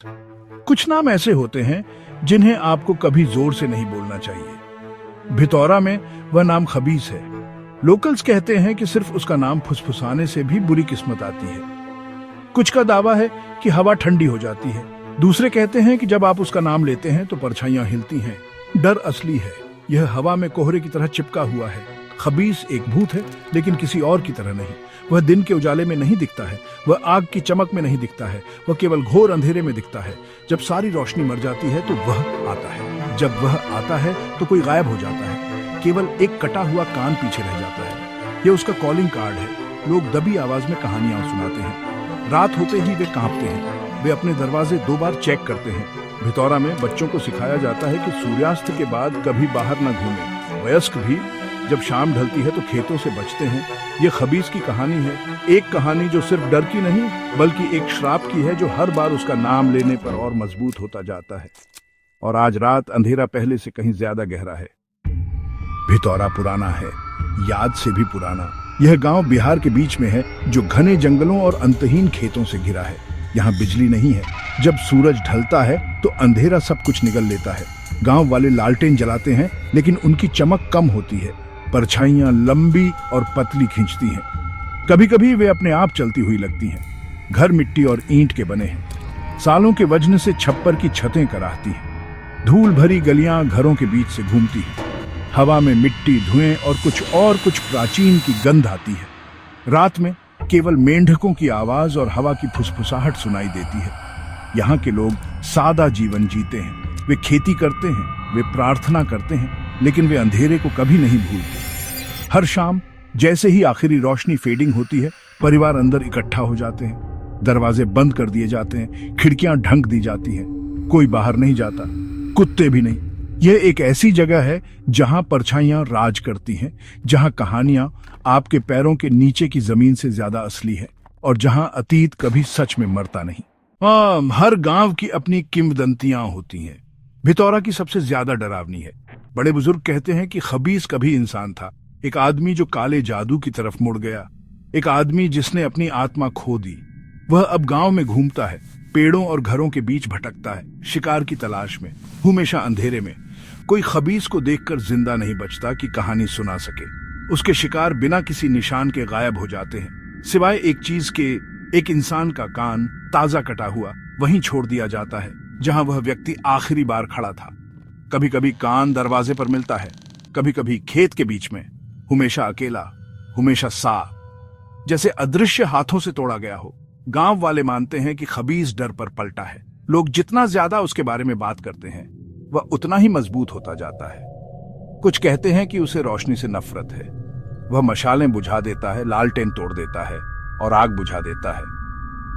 कुछ नाम ऐसे होते हैं जिन्हें आपको कभी जोर से नहीं बोलना चाहिए। भितौरा में वह नाम खबीस है। लोकल्स कहते हैं कि सिर्फ उसका नाम फुसफुसाने से भी बुरी किस्मत आती है। कुछ का दावा है कि हवा ठंडी हो जाती है। दूसरे कहते हैं कि जब आप उसका नाम लेते हैं तो परछाइयां हिलती हैं। डर असली है, यह हवा में कोहरे की तरह चिपका हुआ है। खबीस एक भूत है, लेकिन किसी और की तरह नहीं। वह दिन के उजाले में नहीं दिखता है, वह आग की चमक में नहीं दिखता है, वह केवल घोर अंधेरे में दिखता है। जब सारी रोशनी मर जाती है तो वह आता है। जब वह आता है तो कोई गायब हो जाता है, केवल एक कटा हुआ कान पीछे रह जाता है। यह उसका कॉलिंग कार्ड है। लोग दबी आवाज में कहानियां सुनाते हैं। रात होते ही वे कांपते हैं। वे अपने दरवाजे 2 बार चेक करते हैं। भितौरा में बच्चों को सिखाया जाता है कि सूर्यास्त के बाद कभी बाहर न घूमें। वयस्क भी जब शाम ढलती है तो खेतों से बचते हैं। ये खबीस की कहानी है, एक कहानी जो सिर्फ डर की नहीं बल्कि एक श्राप की है, जो हर बार उसका नाम लेने पर और मजबूत होता जाता है। और आज रात अंधेरा पहले से कहीं ज्यादा गहरा है। भितौरा पुराना है, याद से भी पुराना। यह गांव बिहार के बीच में है, जो घने जंगलों और अंतहीन खेतों से घिरा है। यहाँ बिजली नहीं है। जब सूरज ढलता है तो अंधेरा सब कुछ निगल लेता है। गांव वाले लालटेन जलाते हैं, लेकिन उनकी चमक कम होती है। परछाइयां लंबी और पतली खींचती हैं। कभी कभी वे अपने आप चलती हुई लगती हैं। घर मिट्टी और ईंट के बने हैं। सालों के वजन से छप्पर की छतें कराहती हैं। धूल भरी गलियां घरों के बीच से घूमती हैं। हवा में मिट्टी, धुएं और कुछ प्राचीन की गंध आती है। रात में केवल मेंढकों की आवाज और हवा की फुसफुसाहट सुनाई देती है। यहाँ के लोग सादा जीवन जीते हैं। वे खेती करते हैं, वे प्रार्थना करते हैं, लेकिन वे अंधेरे को कभी नहीं भूलते। हर शाम जैसे ही आखिरी रोशनी फेडिंग होती है, परिवार अंदर इकट्ठा हो जाते हैं। दरवाजे बंद कर दिए जाते हैं, खिड़कियां ढंक दी जाती हैं। कोई बाहर नहीं जाता, कुत्ते भी नहीं। यह एक ऐसी जगह है जहां परछाइयां राज करती हैं, जहां कहानियां आपके पैरों के नीचे की जमीन से ज्यादा असली है, और जहां अतीत कभी सच में मरता नहीं। हर गांव की अपनी किंवदंतियां होती हैं। भितौरा की सबसे ज्यादा डरावनी है। बड़े बुजुर्ग कहते हैं कि खबीस कभी इंसान था, एक आदमी जो काले जादू की तरफ मुड़ गया, एक आदमी जिसने अपनी आत्मा खो दी। वह अब गांव में घूमता है, पेड़ों और घरों के बीच भटकता है, शिकार की तलाश में, हमेशा अंधेरे में। कोई खबीस को देखकर जिंदा नहीं बचता कि कहानी सुना सके। उसके शिकार बिना किसी निशान के गायब हो जाते हैं, सिवाय एक चीज के। एक इंसान का कान ताजा कटा हुआ वहीं छोड़ दिया जाता है जहां वह व्यक्ति आखिरी बार खड़ा था। कभी कभी कान दरवाजे पर मिलता है, कभी कभी खेत के बीच में, हमेशा अकेला, हमेशा साफ, जैसे अदृश्य हाथों से तोड़ा गया हो। गांव वाले मानते हैं कि खबीस डर पर पलटा है। लोग जितना ज्यादा उसके बारे में बात करते हैं, वह उतना ही मजबूत होता जाता है। कुछ कहते हैं कि उसे रोशनी से नफरत है। वह मशालें बुझा देता है, लालटेन तोड़ देता है और आग बुझा देता है।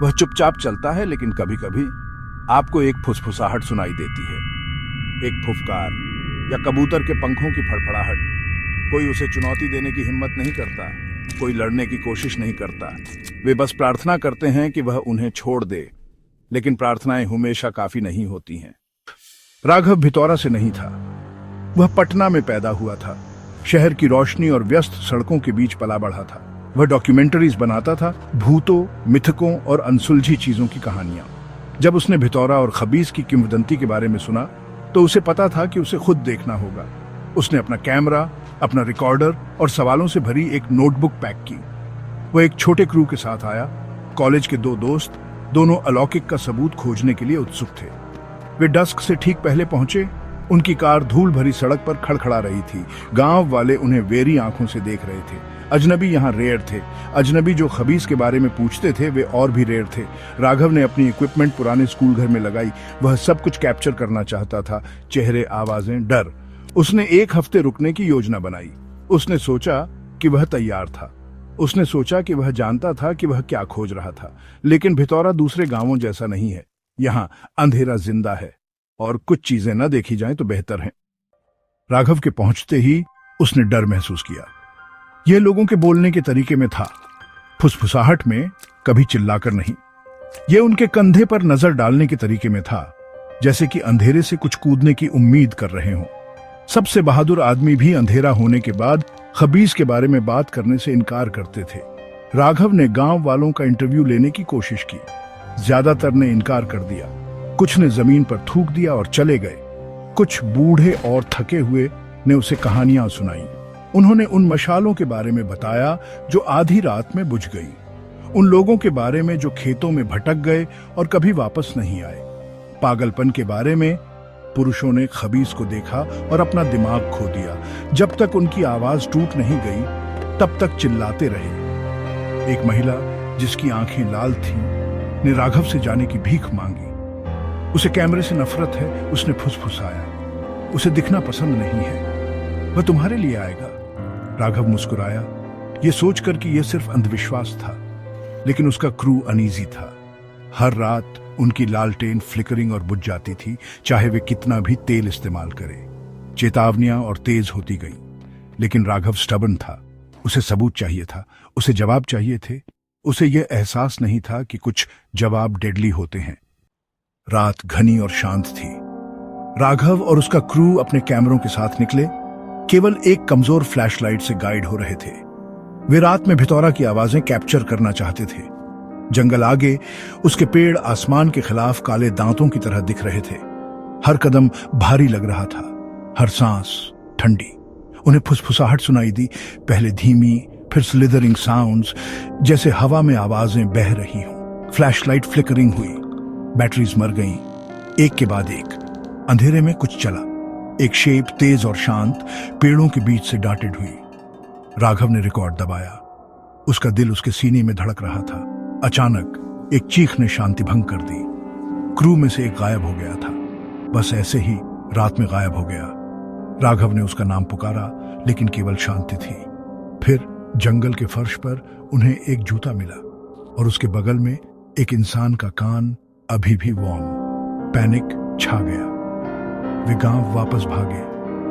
वह चुपचाप चलता है, लेकिन कभी कभी आपको एक फुसफुसाहट सुनाई देती है, एक फुफकार या कबूतर के पंखों की फड़फड़ाहट। कोई उसे चुनौती देने की हिम्मत नहीं करता, कोई लड़ने की कोशिश नहीं करता। वे बस प्रार्थना करते हैं कि वह उन्हें छोड़ दे, लेकिन प्रार्थनाएं हमेशा काफी नहीं होती हैं। राघव भितौरा से नहीं था। वह पटना में पैदा हुआ था। शहर की रोशनी और व्यस्त सड़कों के बीच पला बढ़ा था। वह डॉक्यूमेंटरीज बनाता था, भूतों, मिथकों और अनसुलझी चीजों की कहानियां। जब उसने भितौरा और खबीस की किंवदंती के बारे में सुना तो उसे पता था कि उसे खुद देखना होगा। उसने अपना कैमरा, अपना रिकॉर्डर और सवालों से भरी एक नोटबुक पैक की। वह एक छोटे क्रू के साथ आया। कॉलेज के 2 दोस्त, दोनों अलौकिक का सबूत खोजने के लिए उत्सुक थे। वे डस्क से ठीक पहले पहुंचे। उनकी कार धूल भरी सड़क पर खड़खड़ा रही थी। गांव वाले उन्हें वेरी आंखों से देख रहे थे। अजनबी यहाँ रेयर थे। अजनबी जो खबीस के बारे में पूछते थे वे और भी रेयर थे। राघव ने अपनी इक्विपमेंट पुराने स्कूल घर में लगाई। वह सब कुछ कैप्चर करना चाहता था, चेहरे, आवाजें, डर। उसने 1 हफ्ते रुकने की योजना बनाई। उसने सोचा कि वह तैयार था। उसने सोचा कि वह जानता था कि वह क्या खोज रहा था। लेकिन भितौरा दूसरे गांवों जैसा नहीं है। यहाँ अंधेरा जिंदा है और कुछ चीजें न देखी जाएं तो बेहतर है। राघव के पहुंचते ही उसने डर महसूस किया। यह लोगों के बोलने के तरीके में था, फुसफुसाहट में, कभी चिल्लाकर नहीं। यह उनके कंधे पर नजर डालने के तरीके में था, जैसे कि अंधेरे से कुछ कूदने की उम्मीद कर रहे हों। सबसे बहादुर आदमी भी अंधेरा होने के बाद खबीस के बारे में बात करने से इनकार करते थे। राघव ने गांव वालों का इंटरव्यू लेने की कोशिश की। ज्यादातर ने इनकार कर दिया। कुछ ने जमीन पर थूक दिया और चले गए। कुछ बूढ़े और थके हुए ने उसे कहानियां सुनाई। उन्होंने उन मशालों के बारे में बताया जो आधी रात में बुझ गई, उन लोगों के बारे में जो खेतों में भटक गए और कभी वापस नहीं आए, पागलपन के बारे में। पुरुषों ने खबीस को देखा और अपना दिमाग खो दिया। जब तक उनकी आवाज टूट नहीं गई तब तक चिल्लाते रहे। एक महिला जिसकी आंखें लाल थीं ने राघव से जाने की भीख मांगी। उसे कैमरे से नफरत है, उसने फुसफुसाया। उसे दिखना पसंद नहीं है, वह तुम्हारे लिए आएगा। राघव मुस्कुराया, यह सोचकर कि यह सिर्फ अंधविश्वास था, लेकिन उसका क्रू अनईजी था। हर रात उनकी लालटेन फ्लिकरिंग और बुझ जाती थी, चाहे वे कितना भी तेल इस्तेमाल करे। चेतावनियां और तेज होती गई, लेकिन राघव स्टबर्न था। उसे सबूत चाहिए था, उसे जवाब चाहिए थे। उसे यह एहसास नहीं था कि कुछ जवाब डेडली होते हैं। रात घनी और शांत थी। राघव और उसका क्रू अपने कैमरों के साथ निकले, केवल एक कमजोर फ्लैशलाइट से गाइड हो रहे थे। वे रात में भितौरा की आवाजें कैप्चर करना चाहते थे। जंगल आगे, उसके पेड़ आसमान के खिलाफ काले दांतों की तरह दिख रहे थे। हर कदम भारी लग रहा था, हर सांस ठंडी। उन्हें फुसफुसाहट सुनाई दी, पहले धीमी, फिर स्लिदरिंग साउंड्स, जैसे हवा में आवाजें बह रही हों। फ्लैशलाइट फ्लिकरिंग हुई, बैटरीज मर गईं, एक के बाद एक। अंधेरे में कुछ चला, एक शेप तेज और शांत पेड़ों के बीच से डाटेड हुई। राघव ने रिकॉर्ड दबाया। उसका दिल उसके सीने में धड़क रहा था। अचानक एक चीख ने शांति भंग कर दी। क्रू में से एक गायब हो गया था, बस ऐसे ही रात में गायब हो गया। राघव ने उसका नाम पुकारा, लेकिन केवल शांति थी। फिर जंगल के फर्श पर उन्हें एक जूता मिला और उसके बगल में एक इंसान का कान अभी भी वार्म। पैनिक छा गया। वे गांव वापस भागे,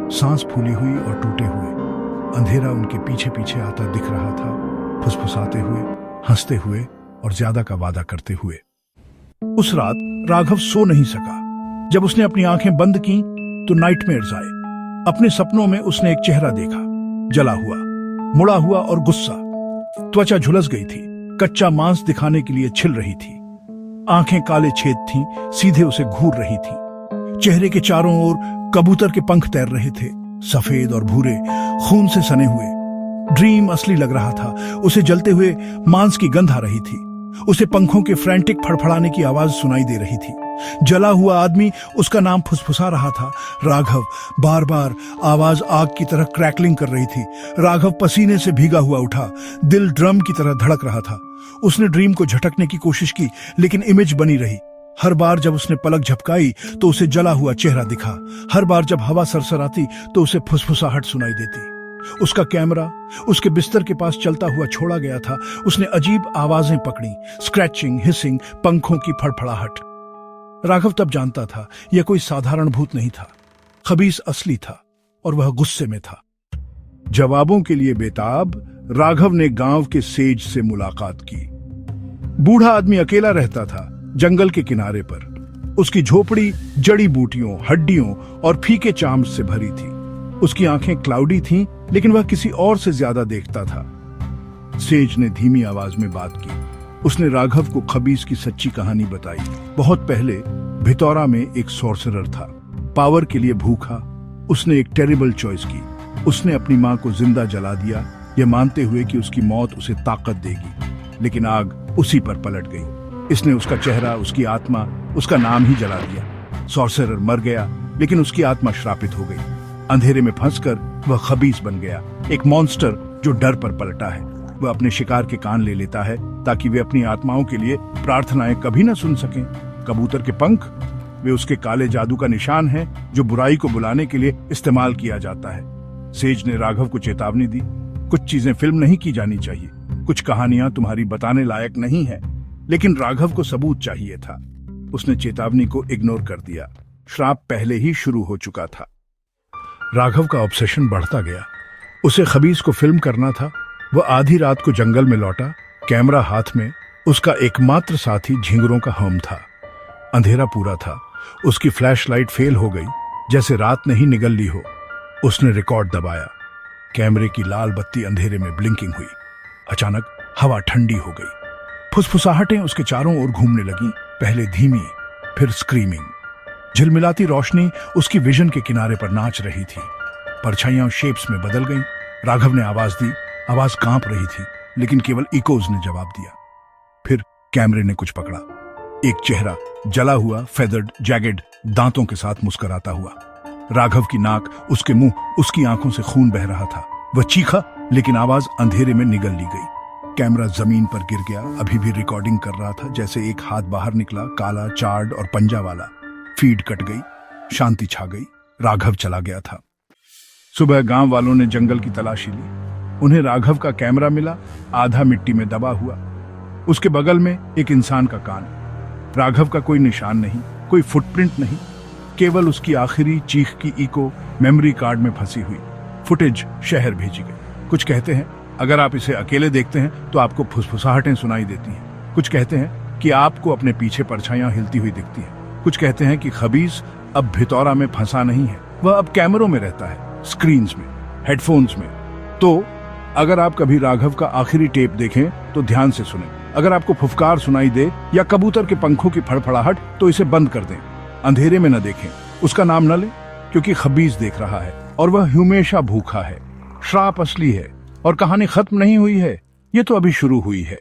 सांस फूली हुई और टूटे हुए। अंधेरा उनके पीछे पीछे आता दिख रहा था, फुसफुसाते हुए, हंसते हुए और ज्यादा का वादा करते हुए। उस रात राघव सो नहीं सका। जब उसने अपनी आंखें बंद की तो नाइटमेयर्स आए। अपने सपनों में उसने एक चेहरा देखा, जला हुआ, मुड़ा हुआ और गुस्सा। त्वचा झुलस गई थी, कच्चा मांस दिखाने के लिए छिल रही थी। आंखें काले छेद थीं, सीधे उसे घूर रही थी। चेहरे के चारों ओर कबूतर के पंख तैर रहे थे, सफेद और भूरे, खून से सने हुए। ड्रीम असली लग रहा था। उसे जलते हुए मांस की गंध आ रही थी। उसे पंखों के फ्रैंटिक फड़फड़ाने की आवाज सुनाई दे रही थी। जला हुआ आदमी उसका नाम फुसफुसा रहा था, राघव। बार बार आवाज आग की तरह क्रैकलिंग कर रही थी। राघव पसीने से भीगा हुआ उठा, दिल ड्रम की तरह धड़क रहा था। उसने ड्रीम को झटकने की कोशिश की, लेकिन इमेज बनी रही। हर बार जब उसने पलक झपकाई तो उसे जला हुआ चेहरा दिखा। हर बार जब हवा सरसराती तो उसे फुसफुसाहट सुनाई देती। उसका कैमरा उसके बिस्तर के पास चलता हुआ छोड़ा गया था। उसने अजीब आवाजें पकड़ी, स्क्रैचिंग, हिसिंग, पंखों की फड़फड़ाहट। राघव तब जानता था यह कोई साधारण भूत नहीं था। खबीस असली था और वह गुस्से में था। जवाबों के लिए बेताब राघव ने गांव के सेज से मुलाकात की। बूढ़ा आदमी अकेला रहता था, जंगल के किनारे पर। उसकी झोपड़ी जड़ी बूटियों, हड्डियों और फीके चाम से भरी थी। उसकी आंखें क्लाउडी थीं, लेकिन वह किसी और से ज्यादा देखता था। सेज ने धीमी आवाज में बात की। उसने राघव को खबीस की सच्ची कहानी बताई। बहुत पहले भितौरा में एक सॉर्सरर था, पावर के लिए भूखा। उसने एक टेरिबल चॉइस की। उसने अपनी मां को जिंदा जला दिया, यह मानते हुए कि उसकी मौत उसे ताकत देगी। लेकिन आग उसी पर पलट गई। इसने उसका चेहरा, उसकी आत्मा, उसका नाम ही जला दिया। सॉर्सरर मर गया, लेकिन उसकी आत्मा श्रापित हो गई। अंधेरे में फंसकर वह खबीस बन गया, एक मॉन्स्टर जो डर पर पलटा है। वह अपने शिकार के कान ले लेता है ताकि वे अपनी आत्माओं के लिए प्रार्थनाएं कभी न सुन सकें। कबूतर के पंख, वे उसके काले जादू का निशान है जो बुराई को बुलाने के लिए इस्तेमाल किया जाता है। सेज ने राघव को चेतावनी दी, कुछ चीजें फिल्म नहीं की जानी चाहिए, कुछ कहानियां तुम्हारी बताने लायक नहीं है। लेकिन राघव को सबूत चाहिए था। उसने चेतावनी को इग्नोर कर दिया। श्राप पहले ही शुरू हो चुका था। राघव का ऑब्सेशन बढ़ता गया। उसे खबीस को फिल्म करना था। वह आधी रात को जंगल में लौटा, कैमरा हाथ में। उसका एकमात्र साथी झिंगुरों का होम था। अंधेरा पूरा था। उसकी फ्लैशलाइट फेल हो गई, जैसे रात ने ही निगल ली हो। उसने रिकॉर्ड दबाया। कैमरे की लाल बत्ती अंधेरे में ब्लिंकिंग हुई। अचानक हवा ठंडी हो गई। फुसफुसाहटें उसके चारों ओर घूमने लगीं, पहले धीमी, फिर स्क्रीमिंग। झिलमिलाती रोशनी उसकी विजन के किनारे पर नाच रही थी। परछाइयां शेप्स में बदल गईं। राघव ने आवाज दी। आवाज कांप रही थी, लेकिन केवल इकोज ने जवाब दिया। फिर कैमरे ने कुछ पकड़ा। एक चेहरा, जला हुआ, फेदर्ड, जैगेड, दांतों के साथ मुस्कुराता हुआ। राघव की नाक, उसके मुंह, उसकी आंखों से खून बह रहा था। वह चीखा, लेकिन आवाज अंधेरे में निगल ली गई। कैमरा जमीन पर गिर गया। अभी भी रिकॉर्डिंग कर रहा था। जैसे एक हाथ बाहर निकला, काला, चार्ड और पंजा वाला। फीड कट गई। शांति छा गई। राघव चला गया था। सुबह गांव वालों ने जंगल की तलाशी ली। उन्हें राघव का कैमरा मिला, आधा मिट्टी में दबा हुआ। उसके बगल में एक इंसान का कान। राघव का कोई निशान नहीं, कोई फुटप्रिंट नहीं, केवल उसकी आखिरी चीख की इको मेमोरी कार्ड में फंसी हुई। फुटेज शहर भेजी गई। कुछ कहते हैं अगर आप इसे अकेले देखते हैं तो आपको फुसफुसाहटें सुनाई देती हैं। कुछ कहते हैं कि आपको अपने पीछे परछाइयां हिलती हुई दिखती हैं। कुछ कहते हैं कि खबीज अब भितौरा में फंसा नहीं है, वह अब कैमरों में रहता है, स्क्रीन्स में, हेडफोन्स में। तो अगर आप कभी राघव का आखिरी टेप देखें तो ध्यान से सुनें। अगर आपको फुफकार सुनाई दे या कबूतर के पंखों की फड़फड़ाहट तो इसे बंद कर दें। अंधेरे में न देखें, उसका नाम न लें, क्योंकि खबीज देख रहा है और वह हमेशा भूखा है। श्राप असली है और कहानी खत्म नहीं हुई है, ये तो अभी शुरू हुई है।